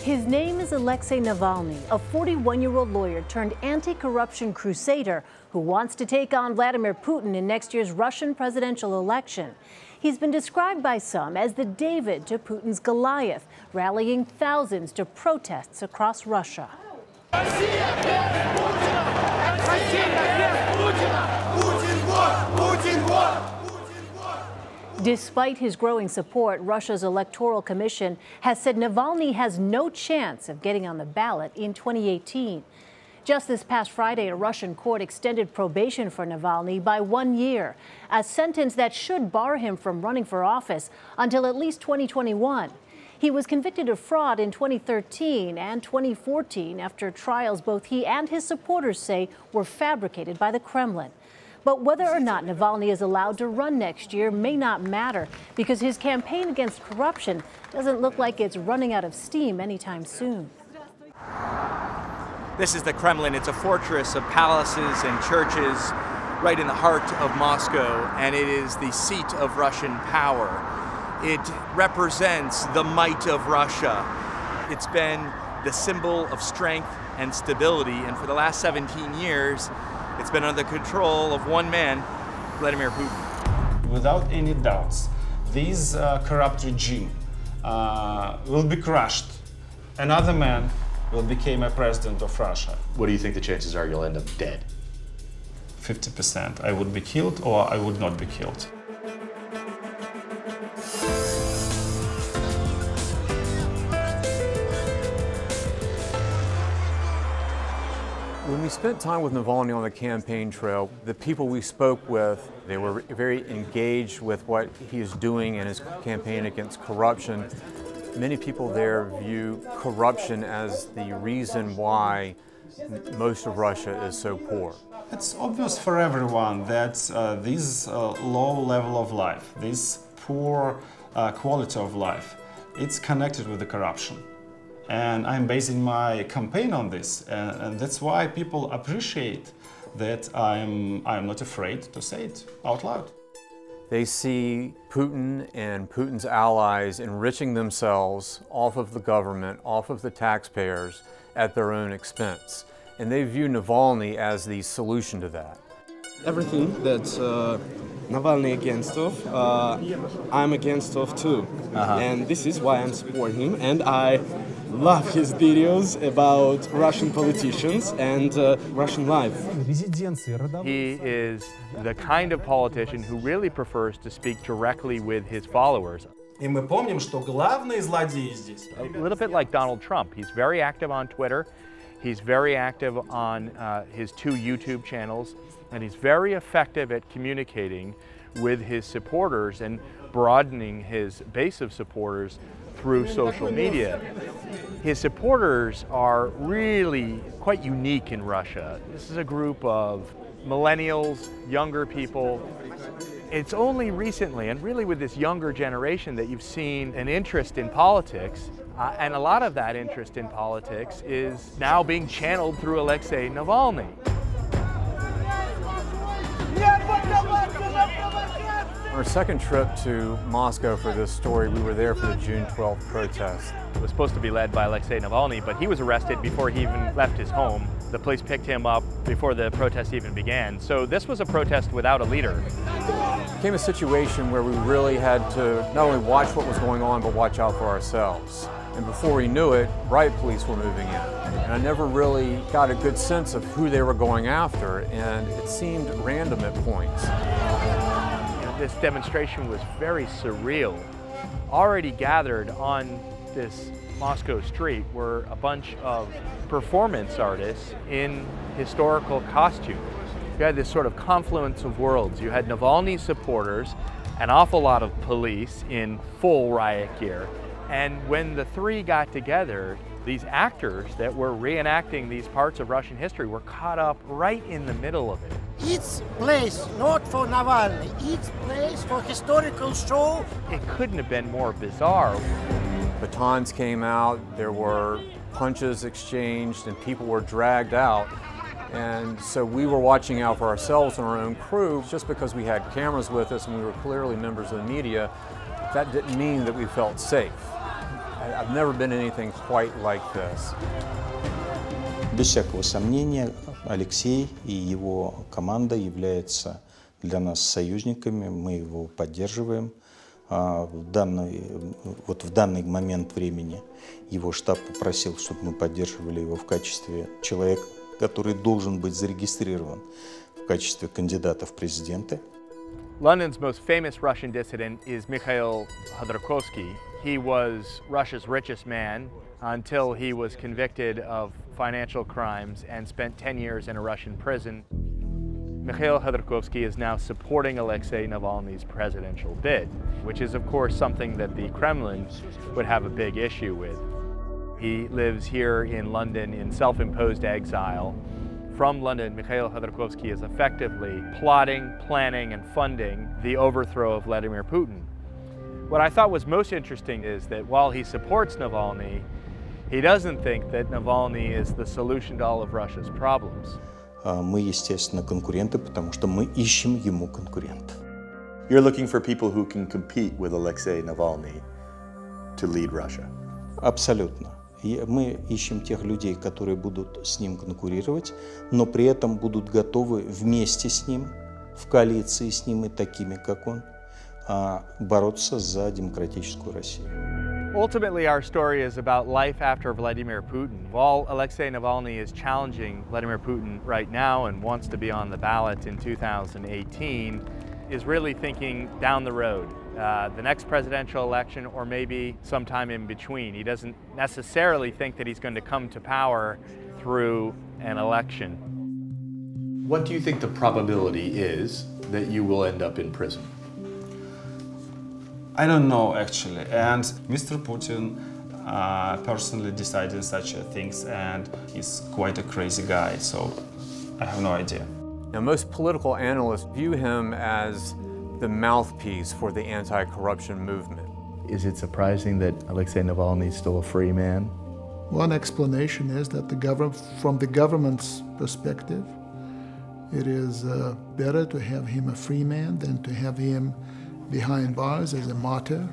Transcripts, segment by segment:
His name is Alexei Navalny, a 41-year-old lawyer turned anti-corruption crusader who wants to take on Vladimir Putin in next year's Russian presidential election. He's been described by some as the David to Putin's Goliath, rallying thousands to protests across Russia. Despite his growing support, Russia's Electoral Commission has said Navalny has no chance of getting on the ballot in 2018. Just this past Friday, a Russian court extended probation for Navalny by 1 year, a sentence that should bar him from running for office until at least 2021. He was convicted of fraud in 2013 and 2014 after trials both he and his supporters say were fabricated by the Kremlin. But whether or not Navalny is allowed to run next year may not matter because his campaign against corruption doesn't look like it's running out of steam anytime soon. This is the Kremlin. It's a fortress of palaces and churches right in the heart of Moscow, and it is the seat of Russian power. It represents the might of Russia. It's been the symbol of strength and stability, and for the last 17 years, it's been under the control of one man, Vladimir Putin. Without any doubts, this corrupt regime will be crushed. Another man will become a president of Russia. What do you think the chances are you'll end up dead? 50%. I would be killed or I would not be killed. When we spent time with Navalny on the campaign trail, the people we spoke with, they were very engaged with what he is doing in his campaign against corruption. Many people there view corruption as the reason why most of Russia is so poor. It's obvious for everyone that this low level of life, this poor quality of life, it's connected with the corruption. And I'm basing my campaign on this, and that's why people appreciate that I'm not afraid to say it out loud. They see Putin and Putin's allies enriching themselves off of the government, off of the taxpayers, at their own expense. And they view Navalny as the solution to that. Everything that Navalny against of, I'm against of too. And this is why I'm supporting him, and I love his videos about Russian politicians and Russian life. He is the kind of politician who really prefers to speak directly with his followers. И мы помним, что главные злодеи здесь. A little bit like Donald Trump. He's very active on Twitter. He's very active on his 2 YouTube channels, and he's very effective at communicating with his supporters and broadening his base of supporters through social media. His supporters are really quite unique in Russia. This is a group of millennials, younger people. It's only recently, and really with this younger generation, that you've seen an interest in politics, and a lot of that interest in politics is now being channeled through Alexei Navalny. On our second trip to Moscow for this story, we were there for the June 12th protest. It was supposed to be led by Alexei Navalny, but he was arrested before he even left his home. The police picked him up before the protest even began. So this was a protest without a leader. It became a situation where we really had to not only watch what was going on, but watch out for ourselves. And before we knew it, riot police were moving in. And I never really got a good sense of who they were going after, and it seemed random at points. This demonstration was very surreal. Already gathered on this Moscow street were a bunch of performance artists in historical costume. You had this sort of confluence of worlds. You had Navalny's supporters, an awful lot of police in full riot gear, and when the 3 got together, these actors that were reenacting these parts of Russian history were caught up right in the middle of it. It's place not for Navalny, it's place for historical show. It couldn't have been more bizarre. Batons came out, there were punches exchanged, and people were dragged out. And so we were watching out for ourselves and our own crew. Just because we had cameras with us and we were clearly members of the media, that didn't mean that we felt safe. I've never been anything quite like this. Без всякого сомнения, Алексей и его команда являются для нас союзниками, мы его поддерживаем. В данный момент времени его штаб попросил, чтобы мы поддерживали его в качестве человека, который должен быть зарегистрирован в качестве кандидата в президенты. London's most famous Russian dissident is Mikhail Khodorkovsky. He was Russia's richest man until he was convicted of financial crimes and spent 10 years in a Russian prison. Mikhail Khodorkovsky is now supporting Alexei Navalny's presidential bid, which is of course something that the Kremlin would have a big issue with. He lives here in London in self-imposed exile. From London, Mikhail Khodorkovsky is effectively plotting, planning, and funding the overthrow of Vladimir Putin. What I thought was most interesting is that while he supports Navalny, he doesn't think that Navalny is the solution to all of Russia's problems. Мы, естественно, конкуренты, потому что мы ищем ему конкурентов. You're looking for people who can compete with Alexei Navalny to lead Russia. Абсолютно. И мы ищем тех людей, которые будут с ним конкурировать, но при этом будут готовы вместе с ним, в коалиции с ним и такими, как он, бороться за демократическую Россию. Ultimately, our story is about life after Vladimir Putin. While Alexei Navalny is challenging Vladimir Putin right now and wants to be on the ballot in 2018, is really thinking down the road, the next presidential election or maybe sometime in between. He doesn't necessarily think that he's going to come to power through an election. What do you think the probability is that you will end up in prison? I don't know actually, and Mr. Putin personally decided such things, and he's quite a crazy guy, so I have no idea. Now, most political analysts view him as the mouthpiece for the anti-corruption movement. Is it surprising that Alexei Navalny is still a free man? One explanation is that from the government's perspective, it is better to have him a free man than to have him behind bars as a martyr.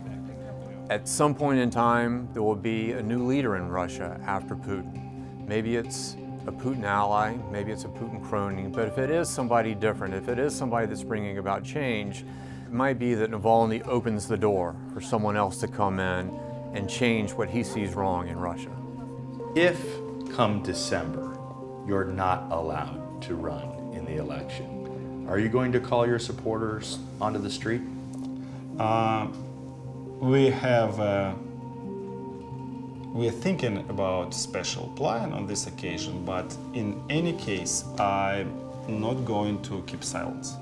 At some point in time, there will be a new leader in Russia after Putin. Maybe it's a Putin ally, maybe it's a Putin crony, but if it is somebody different, if it is somebody that's bringing about change, it might be that Navalny opens the door for someone else to come in and change what he sees wrong in Russia. If, come December, you're not allowed to run in the election, are you going to call your supporters onto the street? We're thinking about special plan on this occasion, but in any case, I'm not going to keep silence.